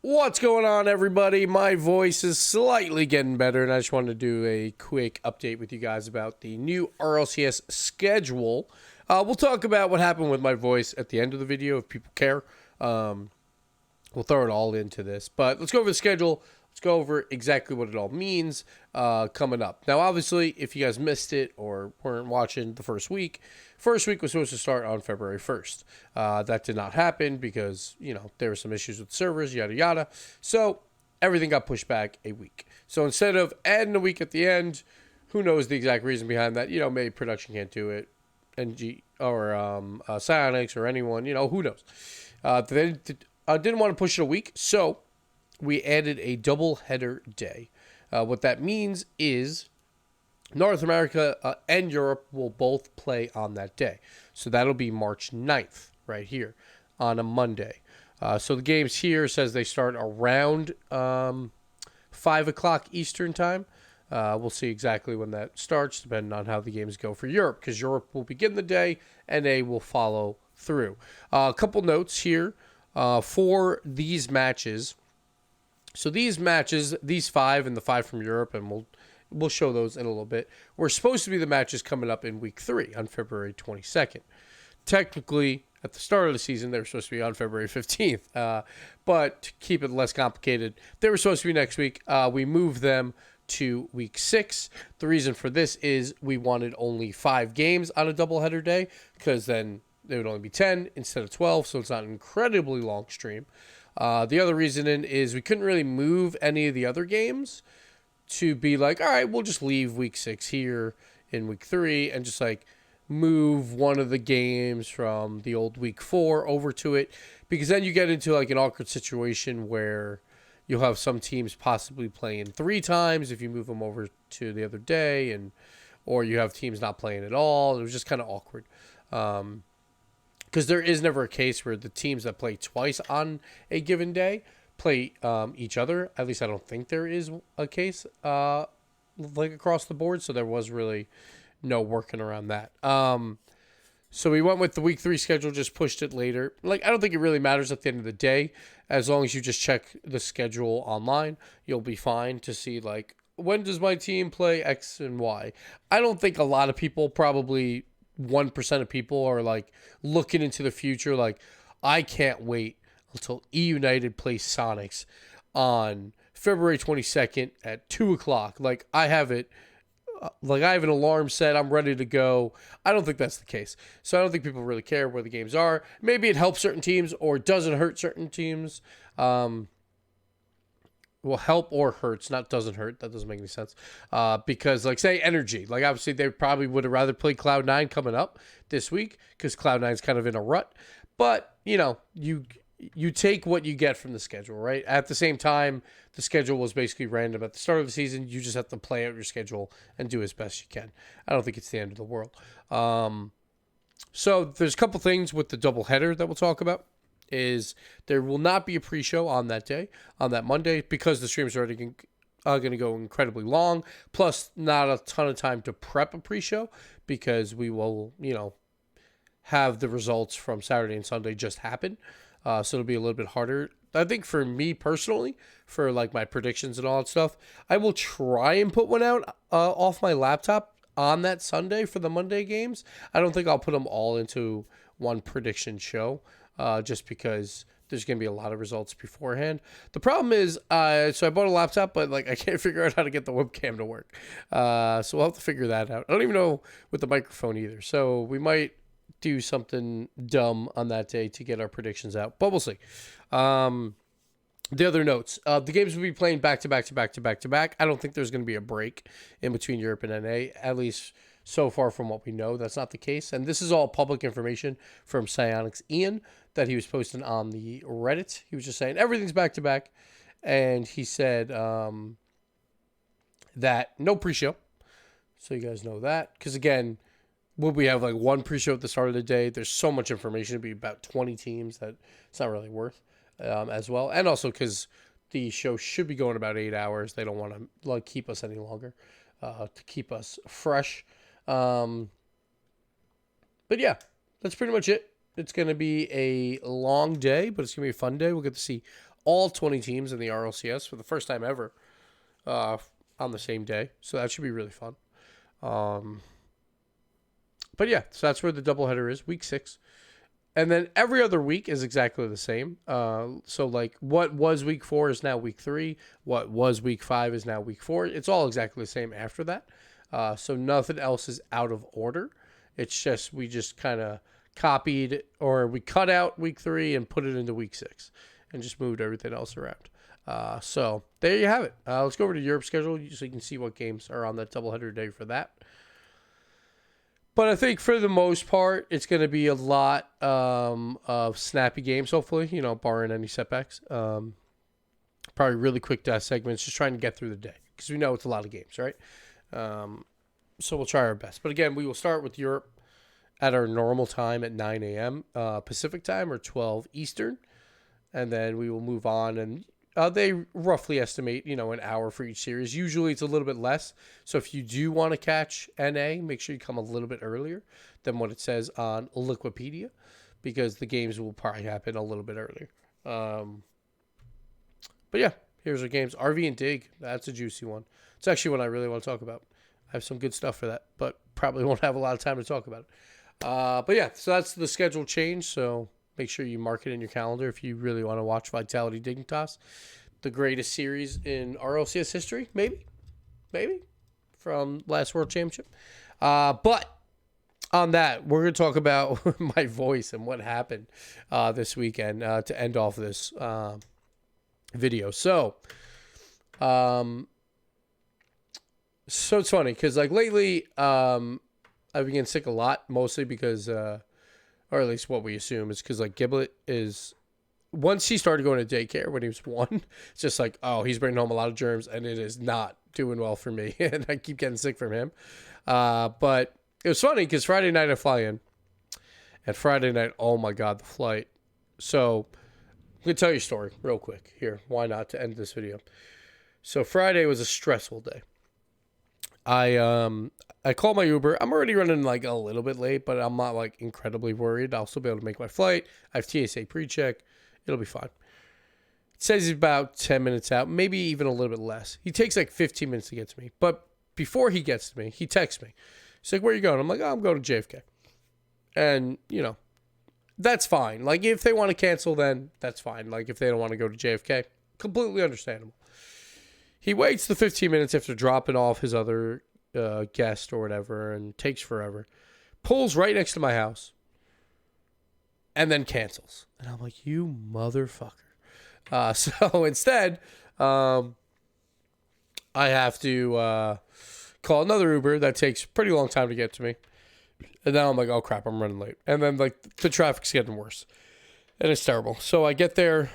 What's going on, everybody? My voice is slightly getting better, and I just wanted to do a quick update with you guys about the new Rlcs schedule. We'll talk about what happened with my voice at the end of the video if people care. We'll throw it all into this, but let's go over the schedule. Let's go over exactly what it all means coming up. Now, obviously, if you guys missed it or weren't watching the first week was supposed to start on February 1st. That did not happen because, there were some issues with servers, yada, yada. So everything got pushed back a week. So instead of adding a week at the end, who knows the exact reason behind that? Maybe production can't do it, NG or Psionics or anyone, who knows? They didn't want to push it a week, so we added a double header day. What that means is North America and Europe will both play on that day. So that'll be March 9th right here on a Monday. So the games here says they start around 5 o'clock Eastern time. We'll see exactly when that starts, depending on how the games go for Europe, because Europe will begin the day and they will follow through. A couple notes here for these matches. So these matches, these 5 and the 5 from Europe, and we'll show those in a little bit, were supposed to be the matches coming up in week 3 on February 22nd. Technically, at the start of the season, they were supposed to be on February 15th. But to keep it less complicated, they were supposed to be next week. We moved them to week 6. The reason for this is we wanted only 5 games on a doubleheader day, because then they would only be 10 instead of 12, so it's not an incredibly long stream. The other reason is we couldn't really move any of the other games to be like, all right, we'll just leave week 6 here in week 3 and just like move one of the games from the old week 4 over to it, because then you get into like an awkward situation where you'll have some teams possibly playing 3 times if you move them over to the other day, or you have teams not playing at all. It was just kind of awkward. Because there is never a case where the teams that play twice on a given day play each other. At least I don't think there is a case like across the board. So there was really no working around that. So we went with the week 3 schedule, just pushed it later. I don't think it really matters at the end of the day. As long as you just check the schedule online, you'll be fine to see when does my team play X and Y. I don't think a lot of people, probably 1% of people, are looking into the future. I can't wait until E United plays Sonics on February 22nd at 2 o'clock. I have it. I have an alarm set. I'm ready to go. I don't think that's the case. So I don't think people really care where the games are. Maybe it helps certain teams or doesn't hurt certain teams. Will help or hurts, not doesn't hurt. That doesn't make any sense. Because, say, Energy. Obviously, they probably would have rather played Cloud9 coming up this week because Cloud9's kind of in a rut. But, you take what you get from the schedule, right? At the same time, the schedule was basically random at the start of the season. You just have to play out your schedule and do as best you can. I don't think it's the end of the world. So there's a couple things with the doubleheader that we'll talk about. Is there will not be a pre-show on that day, on that Monday, because the streams are already going to go incredibly long, plus not a ton of time to prep a pre-show, because we will, have the results from Saturday and Sunday just happen. So it'll be a little bit harder. I think for me personally, for my predictions and all that stuff, I will try and put one out off my laptop on that Sunday for the Monday games. I don't think I'll put them all into one prediction show. Just because there's going to be a lot of results beforehand. The problem is, so I bought a laptop, but I can't figure out how to get the webcam to work. So we'll have to figure that out. I don't even know with the microphone either. So we might do something dumb on that day to get our predictions out, but we'll see. The other notes, the games will be playing back to back to back to back to back. I don't think there's going to be a break in between Europe and NA, at least so far from what we know. That's not the case. And this is all public information from Psionics Ian that he was posting on the Reddit. He was just saying everything's back to back. And he said that no pre-show. So you guys know that. Because again, would we have one pre-show at the start of the day? There's so much information. It'd be about 20 teams that it's not really worth as well. And also because the show should be going about 8 hours. They don't want to keep us any longer to keep us fresh. But yeah, that's pretty much it. It's going to be a long day, but it's going to be a fun day. We'll get to see all 20 teams in the RLCS for the first time ever on the same day. So that should be really fun. But yeah, so that's where the doubleheader is, week 6. And then every other week is exactly the same. So like what was week 4 is now week 3. What was week 5 is now week 4. It's all exactly the same after that. So nothing else is out of order. It's just we just kind of copied, or we cut out week 3 and put it into week 6 and just moved everything else around. So there you have it. Let's go over to Europe schedule so you can see what games are on that doubleheader day for that. But I think for the most part, it's going to be a lot of snappy games, hopefully, barring any setbacks. Probably really quick segments, just trying to get through the day because we know it's a lot of games, right? So we'll try our best. But again, we will start with Europe at our normal time at 9 a.m. Pacific time or 12 Eastern. And then we will move on, and they roughly estimate, an hour for each series. Usually it's a little bit less. So if you do want to catch NA, make sure you come a little bit earlier than what it says on Liquipedia, because the games will probably happen a little bit earlier. But yeah, here's our games. RV and Dig, that's a juicy one. It's actually one I really want to talk about. I have some good stuff for that, but probably won't have a lot of time to talk about it. But yeah, so that's the schedule change. So make sure you mark it in your calendar if you really want to watch Vitality Dignitas, the greatest series in RLCS history, maybe, from last World Championship. But on that, we're going to talk about my voice and what happened this weekend to end off this video. So it's funny because like lately I've been getting sick a lot, mostly because or at least what we assume is because like Gibbs is, once he started going to daycare when he was 1, it's just like, oh, he's bringing home a lot of germs and it is not doing well for me. And I keep getting sick from him. But it was funny because Friday night I fly in, and Friday night, oh my God, the flight. So I'm going to tell you a story real quick here. Why not, to end this video? So Friday was a stressful day. I called my Uber. I'm already running like a little bit late, but I'm not like incredibly worried. I'll still be able to make my flight. I have TSA pre-check. It'll be fine. It says he's about 10 minutes out, maybe even a little bit less. He takes like 15 minutes to get to me. But before he gets to me, he texts me. He's like, where are you going? I'm like, oh, I'm going to JFK. And, that's fine. Like, if they want to cancel, then that's fine. Like, if they don't want to go to JFK, completely understandable. He waits the 15 minutes after dropping off his other guest or whatever, and takes forever. Pulls right next to my house. And then cancels. And I'm like, you motherfucker. So instead, I have to call another Uber that takes a pretty long time to get to me. And now I'm like, oh crap, I'm running late. And then like the traffic's getting worse. And it's terrible. So I get there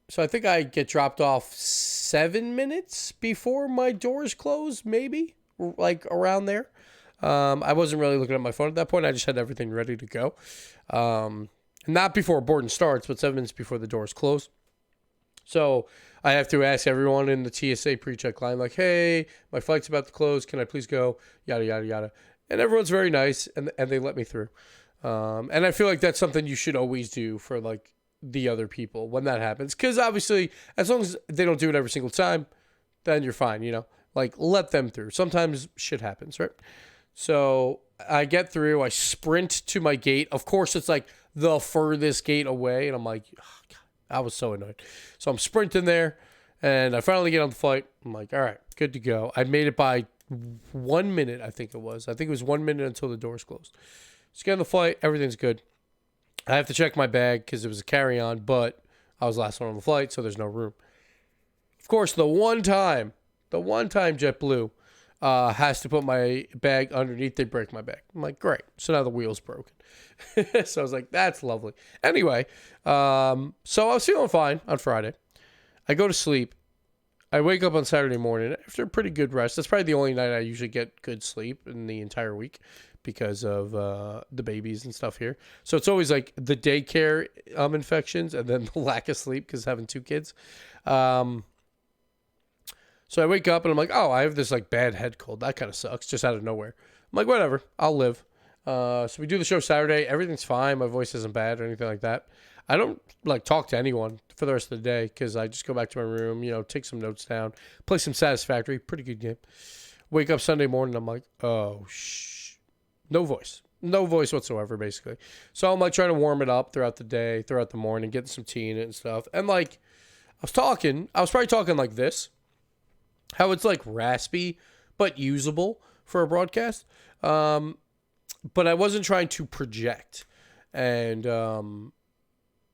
so I think I get dropped off 7 minutes before my doors close, maybe, like around there. I wasn't really looking at my phone at that point. I just had everything ready to go. Not before boarding starts, but 7 minutes before the doors close. So I have to ask everyone in the TSA pre-check line, like, hey, my flight's about to close. Can I please go? Yada, yada, yada. And everyone's very nice, and they let me through. And I feel like that's something you should always do for, like, the other people when that happens. Because obviously, as long as they don't do it every single time, then you're fine, Like, let them through. Sometimes shit happens, right? So I get through. I sprint to my gate. Of course, it's like the furthest gate away. And I'm like, oh, God, I was so annoyed. So I'm sprinting there. And I finally get on the flight. I'm like, all right, good to go. I made it by 1 minute, I think it was. I think it was 1 minute until the doors closed. So get on the flight. Everything's good. I have to check my bag because it was a carry-on, but I was the last one on the flight, so there's no room. Of course, the one time JetBlue has to put my bag underneath, they break my bag. I'm like, great. So now the wheel's broken. So I was like, that's lovely. Anyway, so I was feeling fine on Friday. I go to sleep. I wake up on Saturday morning after a pretty good rest. That's probably the only night I usually get good sleep in the entire week, because of the babies and stuff here. So it's always like the daycare infections and then the lack of sleep because having 2 kids. So I wake up and I'm like, oh, I have this like bad head cold. That kind of sucks, just out of nowhere. I'm like, whatever, I'll live. So we do the show Saturday. Everything's fine. My voice isn't bad or anything like that. I don't like talk to anyone for the rest of the day because I just go back to my room, you know, take some notes down, play some Satisfactory, pretty good game. Wake up Sunday morning, I'm like, oh, no voice. No voice whatsoever, basically. So I'm like trying to warm it up throughout the day, throughout the morning, getting some tea in it and stuff. And like, I was probably talking like this, how it's like raspy, but usable for a broadcast. But I wasn't trying to project. And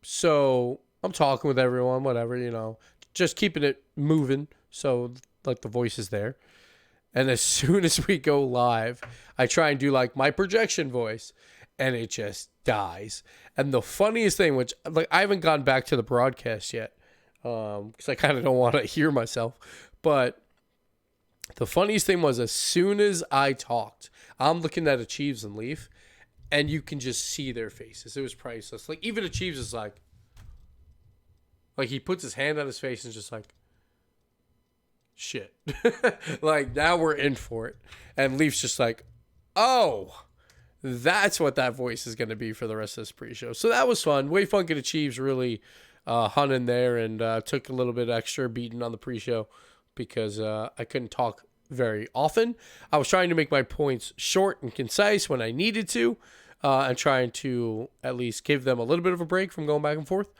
so I'm talking with everyone, whatever, you know, just keeping it moving. So like the voice is there. And as soon as we go live, I try and do like my projection voice and it just dies. And the funniest thing, which like I haven't gone back to the broadcast yet because I kind of don't want to hear myself. But the funniest thing was as soon as I talked, I'm looking at Achieves and Leaf and you can just see their faces. It was priceless. Like even Achieves is like he puts his hand on his face and just like, shit. Like now we're in for it. And Leaf's just like, oh, that's what that voice is going to be for the rest of this pre-show. So that was fun. Way Funk and Achieves really hung in there and took a little bit extra beating on the pre-show because I couldn't talk very often. I was trying to make my points short and concise when I needed to and trying to at least give them a little bit of a break from going back and forth.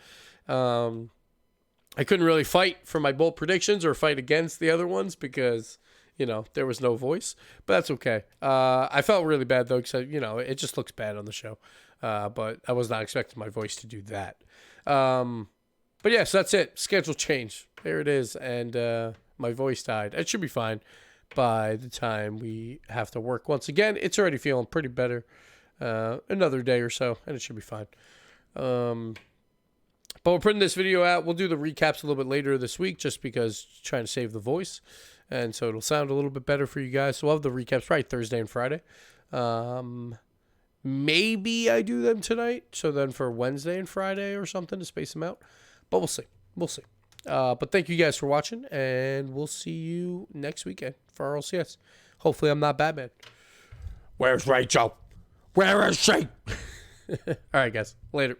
I couldn't really fight for my bold predictions or fight against the other ones because, you know, there was no voice. But that's okay. I felt really bad, though, because, you know, it just looks bad on the show. But I was not expecting my voice to do that. But, yes, that's it. Schedule change. There it is. And my voice died. It should be fine by the time we have to work once again. It's already feeling pretty better. Another day or so, and it should be fine. But we're putting this video out. We'll do the recaps a little bit later this week just because trying to save the voice. And so it'll sound a little bit better for you guys. So we'll have the recaps probably Thursday and Friday. Maybe I do them tonight. So then for Wednesday and Friday or something to space them out. But we'll see. We'll see. But thank you guys for watching. And we'll see you next weekend for Rlcs. Hopefully I'm not Batman. Where's Rachel? Where is she? All right, guys. Later.